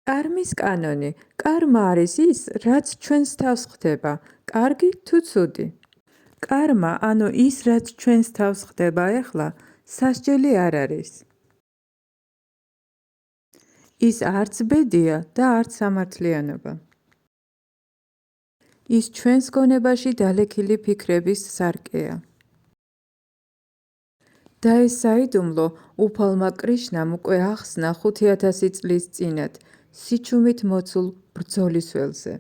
კარმის კანონი. კარმა არის ის, რაც ჩვენს თავს ხდება, კარგი თუ ცუდი. კარმა, ანუ ის, რაც ჩვენს თავს ხდება ეხლა, სასჯელი არ არის. ის არც ბედია და არც სამართლიანობა. ის ჩვენს გონებაში დალექილი ფიქრების სარკეა. და ეს საიდუმლო უფალმა კრიშნამ უკვე ახსნა 5000 წლის წინათ, სიჩუმით მოცულ ბრძოლის ველზე.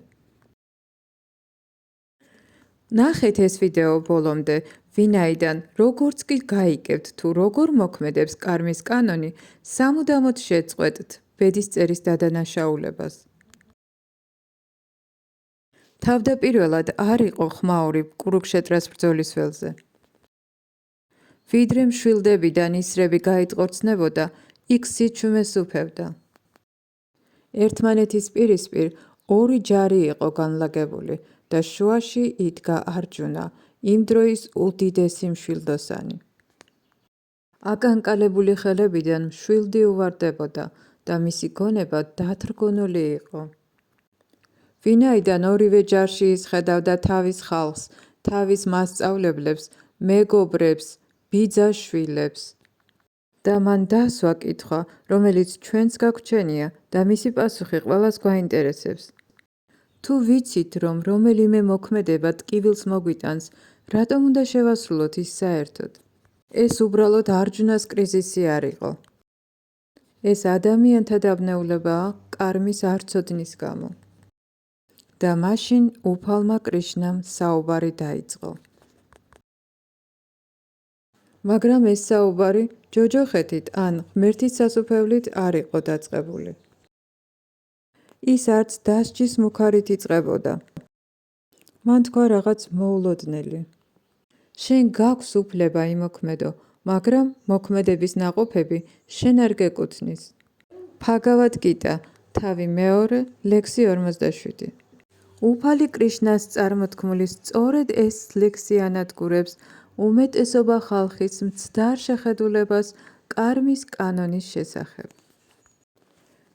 ნახეთ ეს ვიდეო ბოლომდე, ვინაიდან როგორც კი გაიგებთ თუ როგორ მოქმედებს კარმის კანონი, სამუდამოდ შეწყვეტთ ბედის წერის დადანაშაულებას. თავდაპირველად არ იყო ხმაური კურუქშეტრას ბრძოლის ველზე. ვიდრე მშვილდებიდან ისრები გაიტყორცნებოდა, იქ სიჩუმეს უფევდა. ერთმანეთის პირისპირ ორი ჯარი იყო განლაგებული და შუაში იდგა არჯუნა, იმ დროის უდიდესი მშვილდოსანი. აკანკალებული ხელებიდან მშვილდი უვარდებოდა და მისი გონება დათრგუნული იყო. ვინაიდან ორივე ჯარში ისხედავდა თავის ხალხს, თავის მასწავლებლებს, მეგობრებს, ბიძაშვილებს. და მან დასვა კითხვა, რომელიც ჩვენც გაგვჩენია და მისი პასუხი ყველას გვაინტერესებს. თუ ვიცით, რომ რომელიმე მოქმედება ტკივილს მოგვიტანს, რატომ უნდა შევასრულოთ ის საერთოდ? ეს უბრალოდ არჯუნას კრიზისი არ იყო. ეს ადამიანთა დაბნეულებაა კარმის არცოდნის გამო. და მაშინ უფალმა კრიშნამ საუბარი დაიწყო. მაგრამ ეს საუბარი ჯოჯოხეთით ან ღმერთის სასუფევლით არ იყო დაწყებული. ის არც დასჯის მუქარით იწყებოდა. მან თქვა რაღაც მოულოდნელი. შენ გაქვს უფლება იმოქმედო, მაგრამ მოქმედების ნაყოფები შენ არ გეკუთვნის. ფაგავად გიტა, თავი მეორე, ლექსი 47. უფალი კრიშნას წარმოთქმული სწორედ ეს ლექსი ანადგურებს უმეტესობა ხალხის მცდარ შეხედულებას კარმის კანონის შესახებ.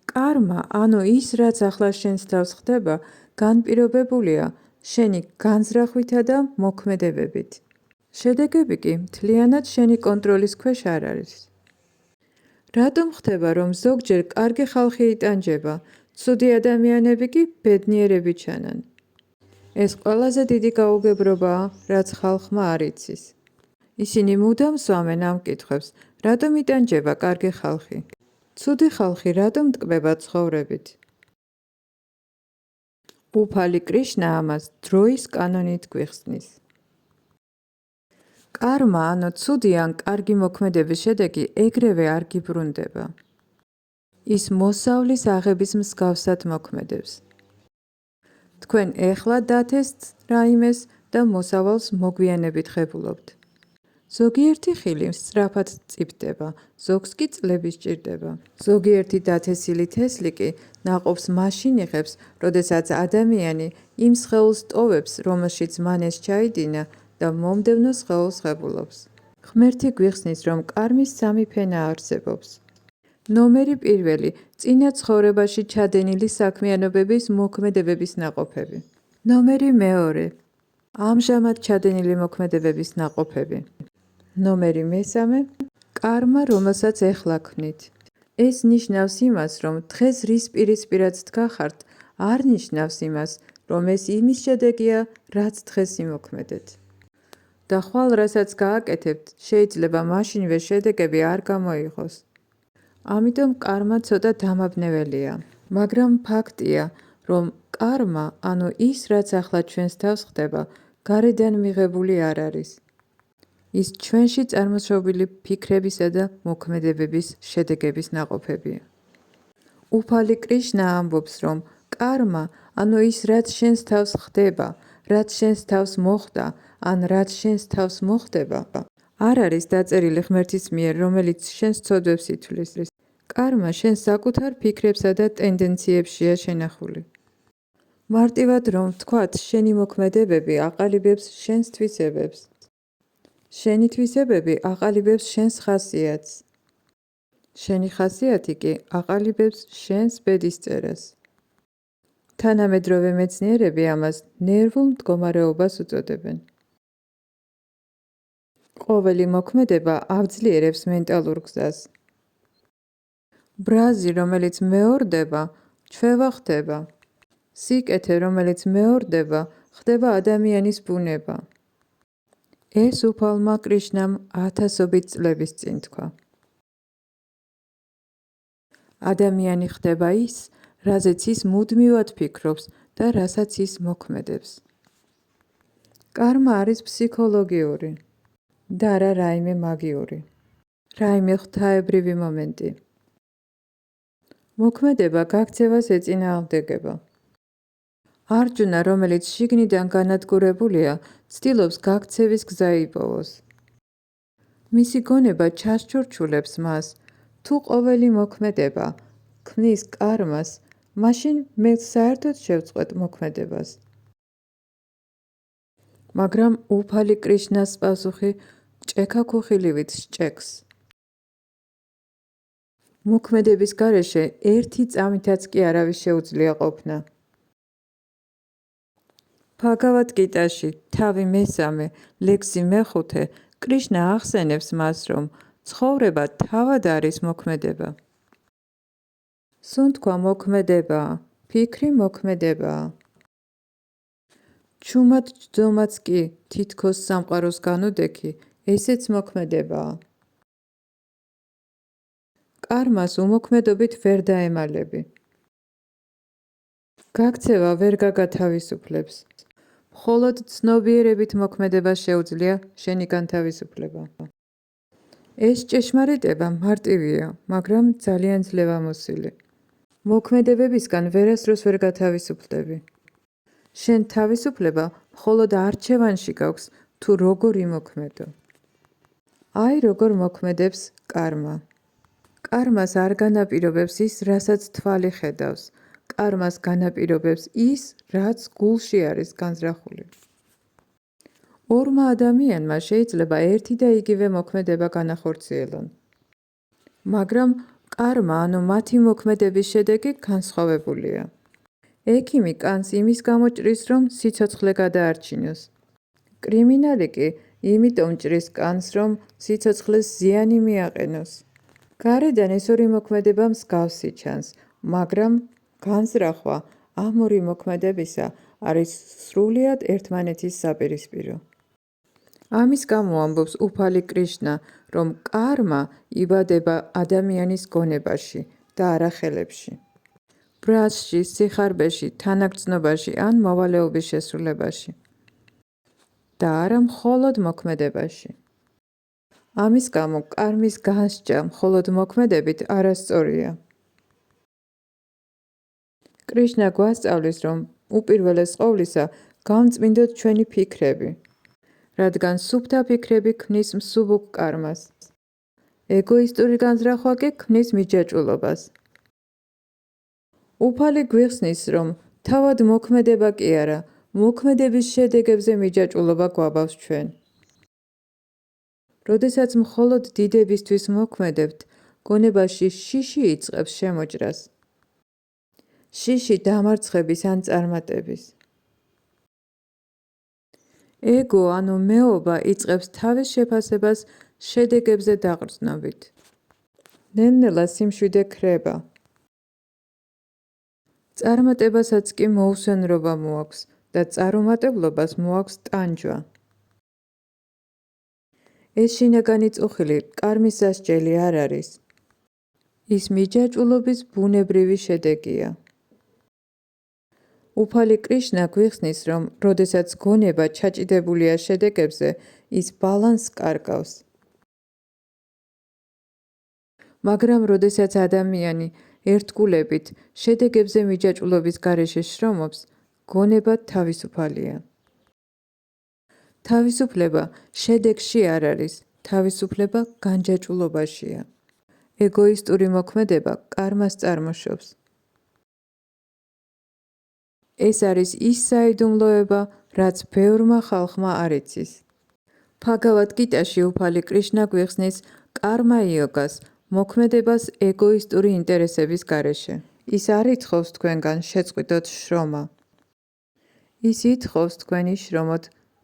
კარმა, ანუ ის, რაც ახლა შენს თავს ხდება, განპირობებულია შენი განზრახვითა და მოქმედებებით. შედეგები კი მთლიანად შენი კონტროლის ქვეშ არ არის. რატომ ხდება, რომ ზოგჯერ კარგი ხალხი იტანჯება, ცუდი ადამიანები კი ბედნიერები ჩანან? ეს ყველაზე დიდი გაუგებრობაა, რაც ხალხმა არ იცის. ისინი მუდამ სვამენ ამ კითხვებს, რატომ იტანჯება კარგი ხალხი? ცუდი ხალხი რატომ ტკბება ცხოვრებით? უფალი კრიშნა ამას დროის კანონით გვიხსნის. კარმა, ანუ ცუდი ან კარგი მოქმედების შედეგი ეგრევე არ გიბრუნდება. ის მოსავლის აღების მსგავსად მოქმედებს. თქვენ ეხლა დათესთ რაიმეს და მოსავალს მოგვიანებით ღებულობთ. ზოგიერთი ხილი სწრაფად წიფდება, ზოგს კი წლები სჭირდება. ზოგიერთი დათესილი თესლი კი ნაყოფს მაშინ იღებს, როდესაც ადამიანი იმ სხეულს ტოვებს, რომელშიც მან ეს ჩაიდინა და მომდევნო სხეულს ღებულობს. ღმერთი გვიხსნის, რომ კარმის სამი ფენა არსებობს. ნომერი პირველი, წინა ცხოვრებაში ჩადენილი საქმიანობების მოქმედებების ნაყოფები. ნომერი მეორე, ამჟამად ჩადენილი მოქმედებების ნაყოფები. ნომერი მესამე, კარმა, რომელსაც ეხლა ქმნით. ეს ნიშნავს იმას, რომ დღეს რის პირისპირაც დგახართ, არ ნიშნავს იმას, რომ ეს იმის შედეგია, რაც დღეს იმოქმედეთ. და ხვალ რასაც გააკეთებთ, შეიძლება მაშინვე შედეგები არ გამოიღოს. ამიტომ კარმა ცოტა დამაბნეველია. მაგრამ ფაქტია, რომ კარმა, ანუ ის, რაც ახლა ჩვენს თავს ხდება, გარედან მიღებული არ არის. ის ჩვენში წარმოშობილი ფიქრებისა და მოქმედებების შედეგების ნაყოფებია. უფალი კრიშნა ამბობს, რომ კარმა, ანუ ის, რაც შენს თავს ხდება, რაც შენს თავს მოხდა, ან რაც შენს თავს მოხდება, არ არის დაწერილი ღმერთის მიერ, რომელიც შენს ცოდვებს ითვლის. კარმა შენს საკუთარ ფიქრებსა და ტენდენციებშია შენახული. მარტივად რომ ვთქვათ, შენი მოქმედებები აყალიბებს შენს თვისებებს. შენი თვისებები აყალიბებს შენს ხასიათს. შენი ხასიათი კი აყალიბებს შენს ბედის წერას. თანამედროვე მეცნიერები ამას ნერვულ მდგომარეობას უწოდებენ. ყოველი მოქმედება ავძლიერებს მენტალურ გზას. ბრაზი, რომელიც მეორდება, ჩვევა ხდება. სიკეთე, რომელიც მეორდება, ხდება ადამიანის ბუნება. ეს უფალმა კრიშნამ ათასობით წლების წინ თქვა. ადამიანი ხდება ის, რაზეც ის მუდმივად ფიქრობს და რასაც ის მოქმედებს. კარმა არის ფსიქოლოგიური და არა რაიმე მაგიური, რაიმე ღვთაებრივი მომენტი. მოქმედება გაქცევას ეწინააღმდეგება. არჯუნა, რომელიც შიგნიდან განადგურებულია, ცდილობს გაქცევის გზა იპოვოს. მისი გონება ჩასჩურჩულებს მას, თუ ყოველი მოქმედება ქმნის კარმას, მაშინ მე საერთოდ შევწყვეტ მოქმედებას. მაგრამ უფალი კრიშნას პასუხი ჭექა-ქუხილივით სჭექს. მოქმედების გარეშე ერთი წამითაც კი არავის შეუძლია ყოფნა. ბჰაგავად გიტაში, თავი მესამე, ლექსი მეხუთე, კრიშნა ახსენებს მას, რომ ცხოვრება თავად არის მოქმედება. სუნთქვა მოქმედებაა, ფიქრი მოქმედებაა. ჩუმად ჯდომაც კი თითქოს სამყაროს განუდექი, ესეც მოქმედებაა. კარმას უმოქმედობით ვერ დაემალები. გაქცევა ვერ გაგათავისუფლებს. მხოლოდ ცნობიერებით მოქმედება შეუძლია შენი განთავისუფლება. ეს ჭეშმარიტება მარტივია, მაგრამ ძალიან ძლევამოსილი. მოქმედებებისგან ვერასდროს ვერ გათავისუფლდები. შენ თავისუფლება მხოლოდ არჩევანში გაქვს, თუ როგორ იმოქმედო. აი როგორ მოქმედებს კარმა. კარმას არ განაპირობებს ის, რასაც თვალი ხედავს. კარმას განაპირობებს ის, რაც გულში არის განზრახული. ორმა ადამიანმა შეიძლება ერთი და იგივე მოქმედება განახორციელონ. მაგრამ კარმა, ანუ მათი მოქმედების შედეგი განსხვავებულია. ექიმი კანს იმის გამო ჭრის, რომ სიცოცხლე გადაარჩინოს. კრიმინალი კი იმიტომ ჭრის კანს, რომ სიცოცხლეს ზიანი მიაყენოს. გარედან ეს ორი მოქმედება მსგავსი ჩანს, მაგრამ განზრახვა ამ ორი მოქმედებისა არის სრულიად ერთმანეთის საპირისპირო. ამის გამო ამბობს უფალი კრიშნა, რომ კარმა იბადება ადამიანის გონებაში და არა ხელებში. ბრაზში, სიხარბეში, თანაგრძნობაში ან მოვალეობის შესრულებაში. და არა მხოლოდ მოქმედებაში. ამის გამო კარმის გასჭა მხოლოდ მოქმედებით არასწორია. კრიშნა გვასწავლის, რომ უპირველეს ყოვლისა გამწმინდოთ ჩვენი ფიქრები, რადგან სუფთა ფიქრები ქმნის მსუბუქ კარმას. ეგოისტური განზრახვა კი ქმნის მიჯაჭვულობას. უფალი გვიხსნის, რომ თავად მოქმედება კი არა, მოქმედების შედეგებზე მიჯაჭვულობა გვაბავს ჩვენ. როდესაც მხოლოდ დიდებისთვის მოქმედებთ, გონებაში შიში იწყებს შემოჭრას. შიში დამარცხების ან წარმატების. ეგო, ანუ მეობა იწყებს თავის შეფასებას შედეგებზე დაყრდნობით. ნელ-ნელა სიმშვიდე ქრება. წარმატებასაც კი მოუსვენრობა მოაქვს და წარუმატებლობას მოაქვს ტანჯვა. ეს შინაგანი წუხილი კარმის სასჯელი არ არის. ის მიჯაჭვულობის ბუნებრივი შედეგია. უფალი კრიშნა გვიხსნის, რომ როდესაც გონება ჩაჭიდებულია შედეგებზე, ის ბალანსს კარგავს. მაგრამ როდესაც ადამიანი ერთგულებით შედეგებზე მიჯაჭვულობის გარეშე შრომობს, გონება თავისუფალია. თავისუფლება შედეგში არ არის, თავისუფლება განჯაჭვულობაშია. ეგოისტური მოქმედება კარმას წარმოშობს. ეს არის ის საიდუმლოება, რაც ბევრმა ხალხმა არ იცის. ბჰაგავად გიტაში უფალი კრიშნა გვიხსნის კარმა იოგას, მოქმედებას ეგოისტური ინტერესების გარეშე. ის არ ითხოვს თქვენგან შეწყვიტოთ შრომა. ის ითხოვს თქვენი შრომოთ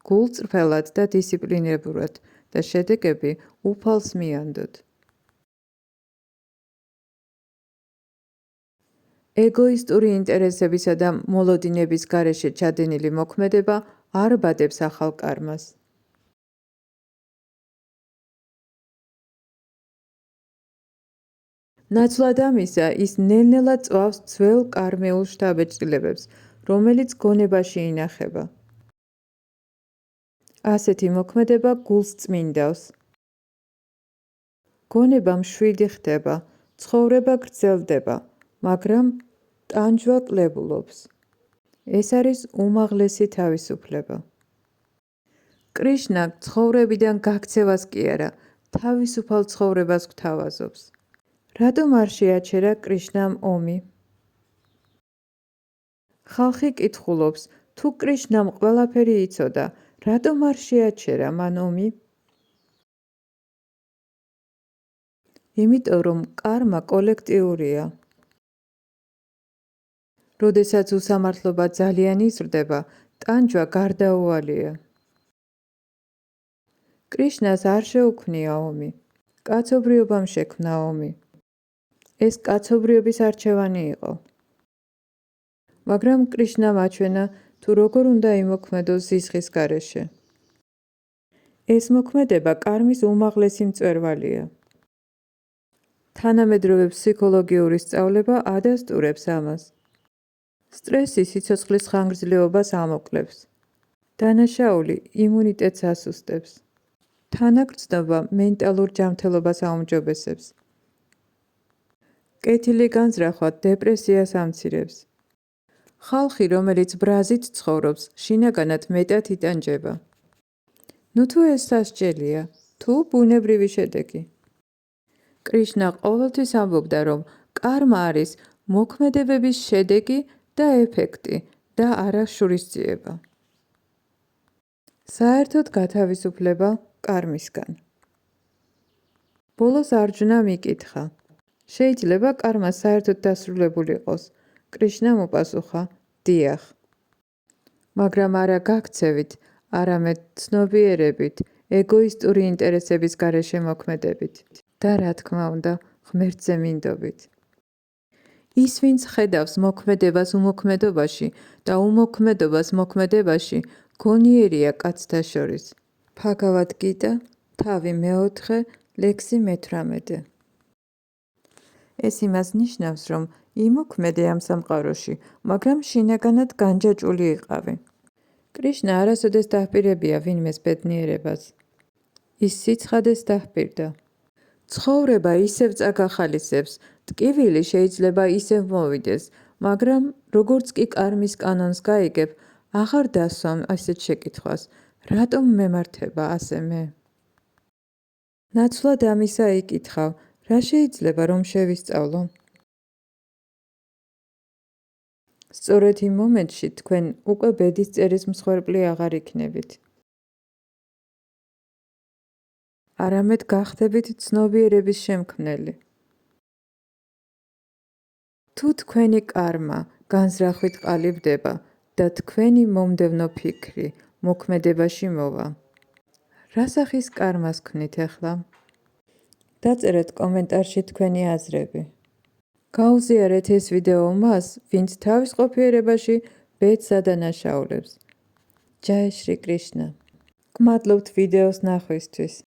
გულწრფელად და დისციპლინებურად და შედეგები უფალს მიანდოთ. ეგოისტური ინტერესებისა და მოლოდინების გარეშე ჩადენილი მოქმედება არ ბადებს ახალ კარმას. ნაცვლად ამისა, ის ნელ-ნელა წვავს ძველ კარმეულ შთაბეჭდილებებს, რომელიც გონებაში ინახება. ასეთი მოქმედება გულს წმინდავს. გონება მშვიდი ხდება, ცხოვრება გრძელდება, მაგრამ ტანჯვა კლებულობს. ეს არის უმაღლესი თავისუფლება. კრიშნა ცხოვრებიდან გაქცევას კი არა, თავისუფალ ცხოვრებას გვთავაზობს. რატომ არ შეაჩერა კრიშნამ ომი? ხალხი კითხულობს, თუ კრიშნამ ყველაფერი იცოდა, რატომ არ შეაჩერა მან ომი? იმიტომ რომ კარმა კოლექტიურია. როდესაც უსამართლობა ძალიან იზრდება, ტანჯვა გარდაუვალია. კრიშნას არ შეუქმნია ომი. კაცობრიობამ შექმნა ომი. ეს კაცობრიობის არჩევანი იყო. მაგრამ კრიშნამ აჩვენა, თუ როგორ უნდა იმოქმედოს ზიზღის გარეშე. ეს მოქმედება კარმის უმაღლესი მწვერვალია. თანამედროვე ფსიქოლოგიური სწავლება ადასტურებს ამას. სტრესი სიცოცხლის ხანგრძლივობას ამოკლებს. დანაშაული იმუნიტეტს ასუსტებს. თანაგრძნობა მენტალურ ჯანმრთელობას აუმჯობესებს. კეთილი განზრახვა დეპრესიას ამცირებს. ხალხი, რომელიც ბრაზით ცხოვრობს, შინაგანად მეტად იტანჯება. ნუ თუ ეს სასჯელია, თუ ბუნებრივი შედეგი. კრიშნა ყოველთვის ამბობდა, რომ კარმა არის მოქმედებების შედეგი და ეფექტი და არა შურისძიება. საერთოდ გათავისუფლება კარმისგან. ბოლოს არჯუნამ იკითხა, შეიძლება კარმა საერთოდ დასრულებული იყოს? კრიშნამ უპასუხა, დიახ. მაგრამ არა გაქცევით, არამედ ცნობიერებით, ეგოისტური ინტერესების გარეშე მოქმედებით და რა თქმა უნდა, ღმერთზე მინდობით. ის, ვინც ხედავს მოქმედებას უმოქმედობაში და უმოქმედობას მოქმედებაში, გონიერია კაცთა შორის. ბჰაგავად გიტა, თავი მე-4, ლექსი მე-18. ეს იმას ნიშნავს, რომ იმოქმედე ამ სამყაროში, მაგრამ შინაგანად განჯაჭვული იყავი. კრიშნა არასოდეს დაჰპირებია ვინმეს ბედნიერებას. ის სიცხადეს დაჰპირდა. ცხოვრება ისევ წაგახალისებს, ტკივილი შეიძლება ისევ მოვიდეს, მაგრამ როგორც კი კარმის კანონს გაიგებ, აღარ დასვამ ასეთ შეკითხვას, რატომ მემართება ასე მე? ნაცვლად ამისა იკითხავ, რა შეიძლება რომ შევისწავლო? სწორედ იმ მომენტში თქვენ უკვე ბედის წერის მსხვერპლი აღარ იქნებით. არამედ გახდებით ცნობიერების შემქმნელი. თუ თქვენი კარმა განზრახვით ყალიბდება და თქვენი მომდევნო ფიქრი მოქმედებაში მოვა, რა სახის კარმას ქმნით ახლა? დაწერეთ კომენტარში თქვენი აზრები. გაუზიარეთ ეს ვიდეო მას, ვინც თავის ყოფიერებაში ბედს ადანაშაულებს. ჯაი შრი კრიშნა. გმადლობთ ვიდეოს ნახვისთვის.